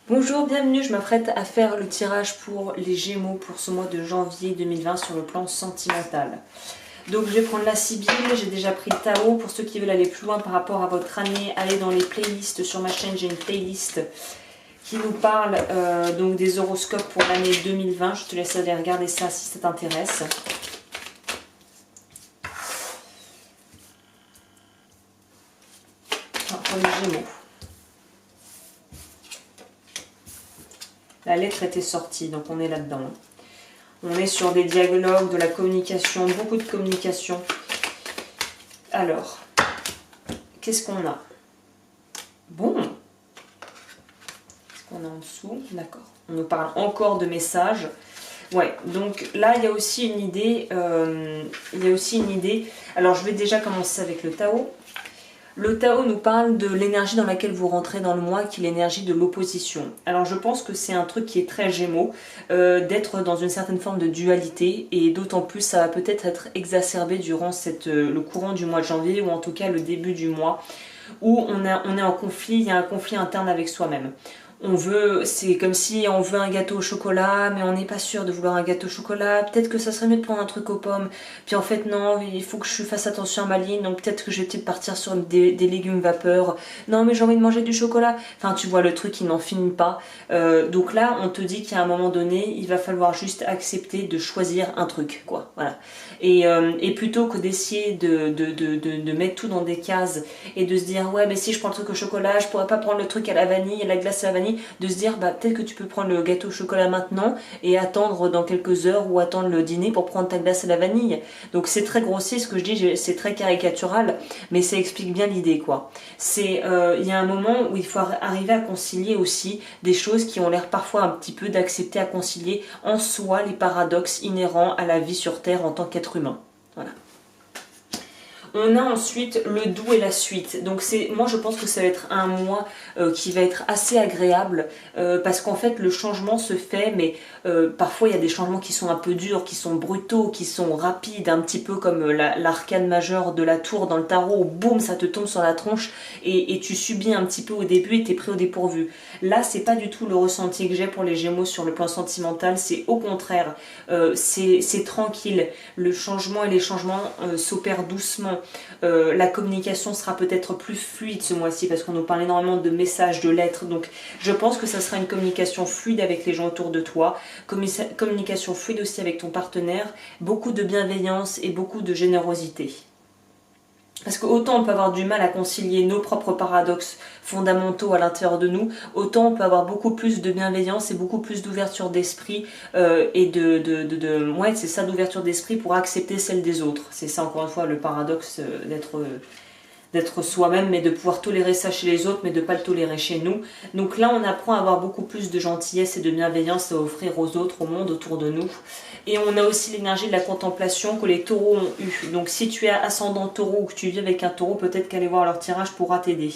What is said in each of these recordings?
Bonjour, bienvenue, je m'apprête à faire le tirage pour les Gémeaux pour ce mois de janvier 2020 sur le plan sentimental. Donc je vais prendre la Sibylle, j'ai déjà pris le Tao. Pour ceux qui veulent aller plus loin par rapport à votre année, allez dans les playlists. Sur ma chaîne, j'ai une playlist qui nous parle donc des horoscopes pour l'année 2020. Je te laisse aller regarder ça si ça t'intéresse. Enfin, pour les Gémeaux. La lettre était sortie, donc on est là-dedans. On est sur des dialogues, de la communication, beaucoup de communication. Alors, qu'est-ce qu'on a? Bon. Qu'est-ce qu'on a en dessous? D'accord. On nous parle encore de messages. Ouais, donc là, il y a aussi une idée. Alors, je vais déjà commencer avec le Tao. Le Tao nous parle de l'énergie dans laquelle vous rentrez dans le mois, qui est l'énergie de l'opposition. Alors je pense que c'est un truc qui est très Gémeaux, d'être dans une certaine forme de dualité, et d'autant plus ça va peut-être être exacerbé durant le courant du mois de janvier, ou en tout cas le début du mois, où on est en conflit, il y a un conflit interne avec soi-même. C'est comme si on veut un gâteau au chocolat, mais on n'est pas sûr de vouloir un gâteau au chocolat. Peut-être que ça serait mieux de prendre un truc aux pommes. Puis en fait, non, il faut que je fasse attention à ma ligne, donc peut-être que je vais peut-être partir sur des légumes vapeur. Non, mais j'ai envie de manger du chocolat. Enfin, tu vois le truc qui n'en finit pas. Donc là, on te dit qu'à un moment donné, il va falloir juste accepter de choisir un truc, quoi. Voilà. Et plutôt que d'essayer de mettre tout dans des cases et de se dire, ouais, mais si je prends le truc au chocolat, je pourrais pas prendre le truc à la vanille, à la glace à la vanille, de se dire bah peut-être que tu peux prendre le gâteau au chocolat maintenant et attendre dans quelques heures ou attendre le dîner pour prendre ta glace à la vanille. Donc c'est très grossier ce que je dis, c'est très caricatural, mais ça explique bien l'idée quoi. Il y a un moment où il faut arriver à concilier aussi des choses qui ont l'air parfois un petit peu d'accepter à concilier en soi les paradoxes inhérents à la vie sur Terre en tant qu'être humain. Voilà. On a ensuite le doux et la suite. Donc moi je pense que ça va être un mois qui va être assez agréable parce qu'en fait le changement se fait, mais parfois il y a des changements qui sont un peu durs, qui sont brutaux, qui sont rapides, un petit peu comme l'arcane majeure de la tour dans le tarot, où boum ça te tombe sur la tronche et tu subis un petit peu au début et t'es pris au dépourvu. Là c'est pas du tout le ressenti que j'ai pour les Gémeaux sur le plan sentimental, c'est au contraire, c'est tranquille, le changement et les changements s'opèrent doucement. La communication sera peut-être plus fluide ce mois-ci parce qu'on nous parle énormément de messages, de lettres, donc je pense que ça sera une communication fluide avec les gens autour de toi, communication fluide aussi avec ton partenaire, beaucoup de bienveillance et beaucoup de générosité. Parce qu'autant on peut avoir du mal à concilier nos propres paradoxes fondamentaux à l'intérieur de nous, autant on peut avoir beaucoup plus de bienveillance et beaucoup plus d'ouverture d'esprit et ouais, c'est ça, d'ouverture d'esprit pour accepter celle des autres. C'est ça encore une fois le paradoxe d'être soi-même, mais de pouvoir tolérer ça chez les autres, mais de ne pas le tolérer chez nous. Donc là, on apprend à avoir beaucoup plus de gentillesse et de bienveillance à offrir aux autres, au monde autour de nous. Et on a aussi l'énergie de la contemplation que les taureaux ont eu. Donc si tu es ascendant taureau ou que tu vis avec un taureau, peut-être qu'aller voir leur tirage pourra t'aider.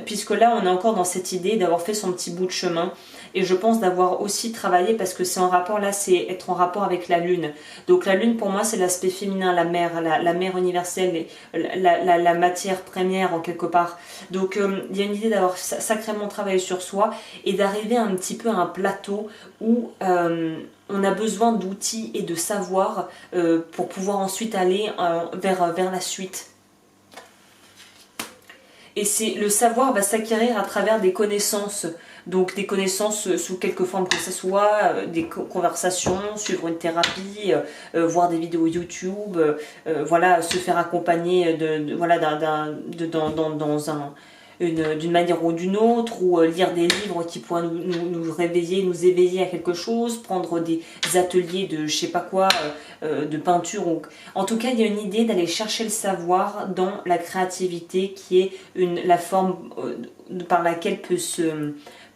Puisque là, on est encore dans cette idée d'avoir fait son petit bout de chemin. Et je pense d'avoir aussi travaillé, parce que c'est en rapport, là, c'est être en rapport avec la lune. Donc la lune, pour moi, c'est l'aspect féminin, la mère universelle, la matière première, en quelque part. Donc il y a une idée d'avoir sacrément travaillé sur soi et d'arriver un petit peu à un plateau où on a besoin d'outils et de savoir pour pouvoir ensuite aller vers la suite. Et le savoir va s'acquérir à travers des connaissances, donc des connaissances sous quelque forme que ce soit, des conversations, suivre une thérapie, voir des vidéos YouTube, voilà, se faire accompagner d'une manière ou d'une autre, ou lire des livres qui pourraient nous réveiller, nous éveiller à quelque chose, prendre des ateliers de je sais pas quoi, de peinture. En tout cas, il y a une idée d'aller chercher le savoir dans la créativité qui est la forme par laquelle peut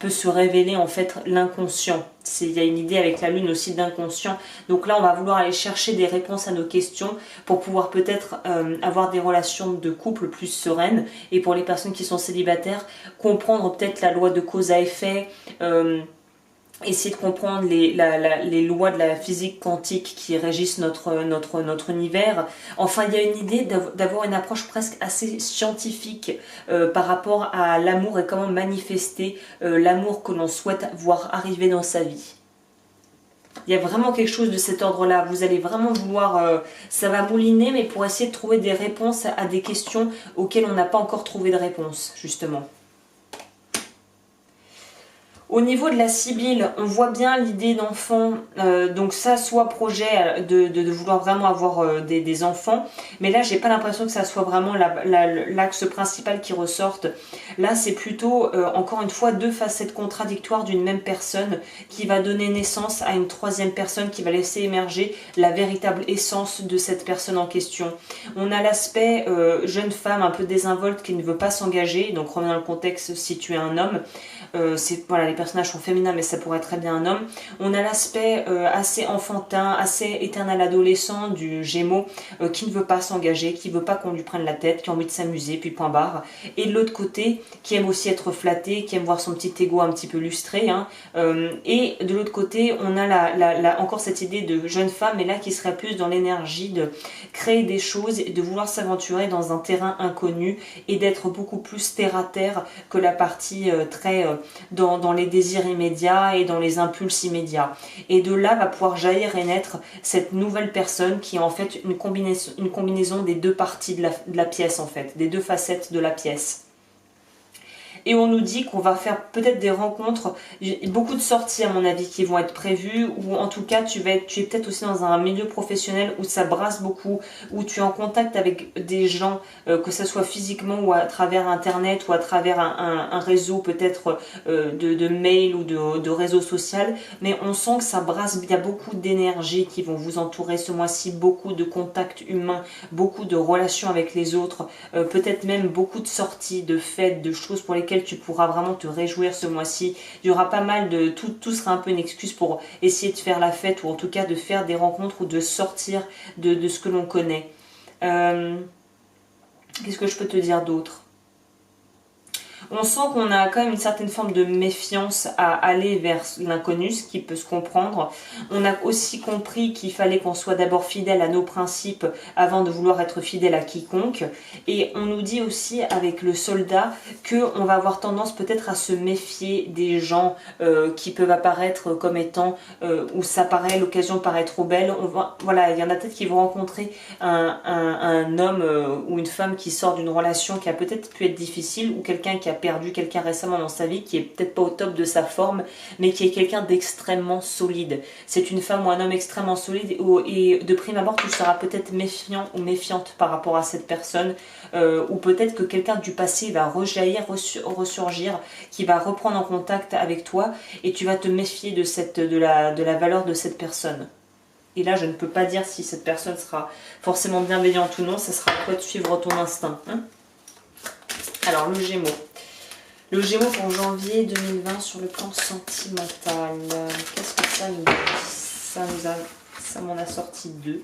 se révéler en fait l'inconscient. Il y a une idée avec la lune aussi d'inconscient. Donc là, on va vouloir aller chercher des réponses à nos questions pour pouvoir peut-être avoir des relations de couple plus sereines. Et pour les personnes qui sont célibataires, comprendre peut-être la loi de cause à effet, essayer de comprendre les lois de la physique quantique qui régissent notre univers. Enfin, il y a une idée d'avoir une approche presque assez scientifique par rapport à l'amour et comment manifester l'amour que l'on souhaite voir arriver dans sa vie. Il y a vraiment quelque chose de cet ordre-là. Vous allez vraiment vouloir... ça va mouliner, mais pour essayer de trouver des réponses à des questions auxquelles on n'a pas encore trouvé de réponse, justement. Au niveau de la Sibylle, on voit bien l'idée d'enfant, donc ça soit projet de vouloir vraiment avoir des enfants, mais là j'ai pas l'impression que ça soit vraiment l'axe principal qui ressorte. Là c'est plutôt encore une fois deux facettes contradictoires d'une même personne qui va donner naissance à une troisième personne qui va laisser émerger la véritable essence de cette personne en question. On a l'aspect jeune femme un peu désinvolte qui ne veut pas s'engager, donc remet dans le contexte si tu es un homme. Voilà, les personnages sont féminins mais ça pourrait être très bien un homme. On a l'aspect assez enfantin, assez éternel adolescent du Gémeaux qui ne veut pas s'engager, qui ne veut pas qu'on lui prenne la tête, qui a envie de s'amuser, puis point barre. Et de l'autre côté, qui aime aussi être flatté, qui aime voir son petit ego un petit peu lustré. Hein. Et de l'autre côté, on a encore cette idée de jeune femme, mais là qui serait plus dans l'énergie de créer des choses et de vouloir s'aventurer dans un terrain inconnu et d'être beaucoup plus terre à terre que la partie très... dans les désirs immédiats et dans les impulses immédiats. Et de là va pouvoir jaillir et naître cette nouvelle personne qui est en fait une combinaison des deux parties de la pièce en fait, des deux facettes de la pièce. Et on nous dit qu'on va faire peut-être des rencontres, beaucoup de sorties à mon avis qui vont être prévues, ou en tout cas tu es peut-être aussi dans un milieu professionnel où ça brasse beaucoup, où tu es en contact avec des gens, que ce soit physiquement ou à travers internet ou à travers un réseau peut-être de mail ou de réseau social, mais on sent que ça brasse, il y a beaucoup d'énergie qui vont vous entourer ce mois-ci, beaucoup de contacts humains, beaucoup de relations avec les autres, peut-être même beaucoup de sorties, de fêtes, de choses pour lesquelles tu pourras vraiment te réjouir ce mois-ci. Il y aura pas mal de... Tout sera un peu une excuse pour essayer de faire la fête ou en tout cas de faire des rencontres ou de sortir de ce que l'on connaît. Qu'est-ce que je peux te dire d'autre ? On sent qu'on a quand même une certaine forme de méfiance à aller vers l'inconnu, ce qui peut se comprendre. On a aussi compris qu'il fallait qu'on soit d'abord fidèle à nos principes avant de vouloir être fidèle à quiconque. Et on nous dit aussi avec le soldat qu'on va avoir tendance peut-être à se méfier des gens qui peuvent apparaître comme étant, où ça paraît, l'occasion paraît trop belle. Voilà, il y en a peut-être qui vont rencontrer un homme ou une femme qui sort d'une relation qui a peut-être pu être difficile ou quelqu'un qui a perdu quelqu'un récemment dans sa vie qui est peut-être pas au top de sa forme mais qui est quelqu'un d'extrêmement solide. C'est une femme ou un homme extrêmement solide et de prime abord tu seras peut-être méfiant ou méfiante par rapport à cette personne ou peut-être que quelqu'un du passé va rejaillir, ressurgir, qui va reprendre en contact avec toi et tu vas te méfier de la valeur de cette personne. Et là je ne peux pas dire si cette personne sera forcément bienveillante ou non, ça sera à toi de suivre ton instinct. Hein. Alors le Gémeaux. Le Gémeaux pour janvier 2020 sur le plan sentimental. Qu'est-ce que ça nous dit ? Ça m'en a sorti deux.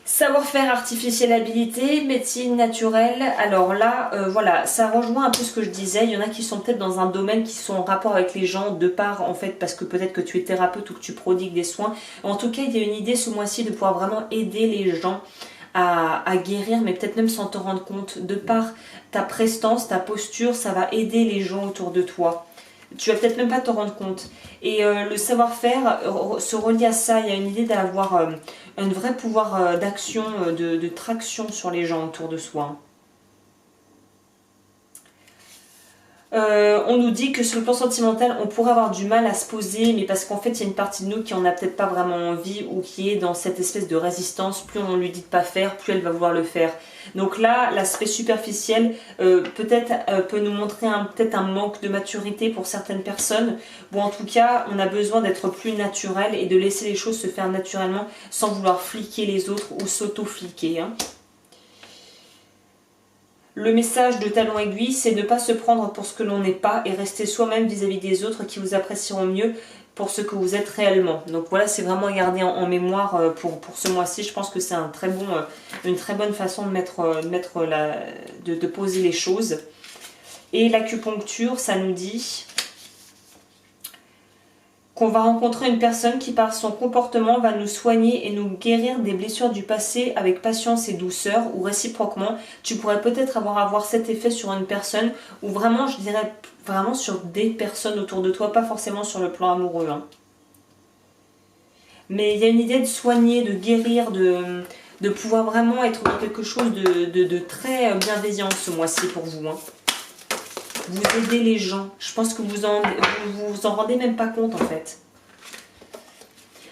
Savoir-faire, artificiel, habilité, médecine naturelle. Alors là, voilà, ça rejoint un peu ce que je disais. Il y en a qui sont peut-être dans un domaine qui sont en rapport avec les gens, de part en fait, parce que peut-être que tu es thérapeute ou que tu prodigues des soins. En tout cas, il y a une idée ce mois-ci de pouvoir vraiment aider les gens à guérir, mais peut-être même sans te rendre compte. De par ta prestance, ta posture, ça va aider les gens autour de toi. Tu vas peut-être même pas te rendre compte. Et le savoir-faire se relie à ça. Il y a une idée d'avoir un vrai pouvoir d'action, de traction sur les gens autour de soi. On nous dit que sur le plan sentimental, on pourrait avoir du mal à se poser, mais parce qu'en fait, il y a une partie de nous qui en a peut-être pas vraiment envie ou qui est dans cette espèce de résistance. Plus on lui dit de pas faire, plus elle va vouloir le faire. Donc là, l'aspect superficiel peut nous montrer peut-être un manque de maturité pour certaines personnes. Ou en tout cas, on a besoin d'être plus naturel et de laisser les choses se faire naturellement sans vouloir fliquer les autres ou s'auto-fliquer. Hein. Le message de Talon Aiguille, c'est de ne pas se prendre pour ce que l'on n'est pas et rester soi-même vis-à-vis des autres qui vous apprécieront mieux pour ce que vous êtes réellement. Donc voilà, c'est vraiment à garder en mémoire pour ce mois-ci. Je pense que c'est une très bonne façon de poser les choses. Et l'acupuncture, ça nous dit... qu'on va rencontrer une personne qui par son comportement va nous soigner et nous guérir des blessures du passé avec patience et douceur, ou réciproquement, tu pourrais peut-être avoir cet effet sur une personne, ou vraiment, je dirais, vraiment sur des personnes autour de toi, pas forcément sur le plan amoureux. Hein. Mais il y a une idée de soigner, de guérir, de pouvoir vraiment être dans quelque chose de très bienveillant ce mois-ci pour vous. Hein. Vous aidez les gens. Je pense que vous en rendez même pas compte en fait.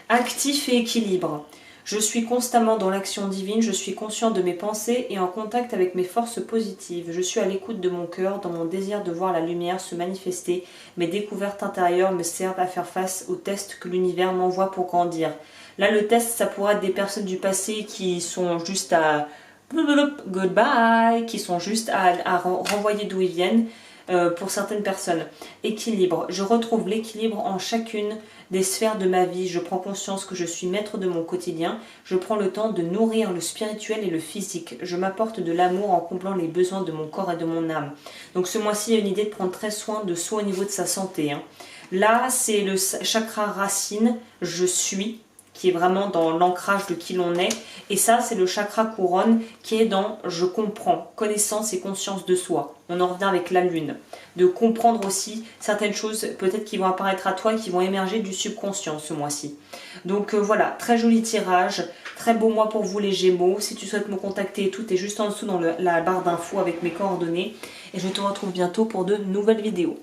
Actif et équilibre. Je suis constamment dans l'action divine, je suis conscient de mes pensées et en contact avec mes forces positives. Je suis à l'écoute de mon cœur, dans mon désir de voir la lumière se manifester. Mes découvertes intérieures me servent à faire face aux tests que l'univers m'envoie pour grandir. Là, le test, ça pourrait être des personnes du passé qui sont juste à goodbye, qui sont juste à renvoyer d'où ils viennent. Pour certaines personnes. Équilibre. Je retrouve l'équilibre en chacune des sphères de ma vie. Je prends conscience que je suis maître de mon quotidien. Je prends le temps de nourrir le spirituel et le physique. Je m'apporte de l'amour en comblant les besoins de mon corps et de mon âme. Donc ce mois-ci, il y a une idée de prendre très soin de soi au niveau de sa santé. Hein. Là, c'est le chakra racine, je suis, qui est vraiment dans l'ancrage de qui l'on est. Et ça, c'est le chakra couronne qui est dans je comprends, connaissance et conscience de soi. On en revient avec la lune. De comprendre aussi certaines choses peut-être qui vont apparaître à toi et qui vont émerger du subconscient ce mois-ci. Donc voilà, très joli tirage, très beau mois pour vous les Gémeaux. Si tu souhaites me contacter, tout est juste en dessous dans la barre d'infos avec mes coordonnées. Et je te retrouve bientôt pour de nouvelles vidéos.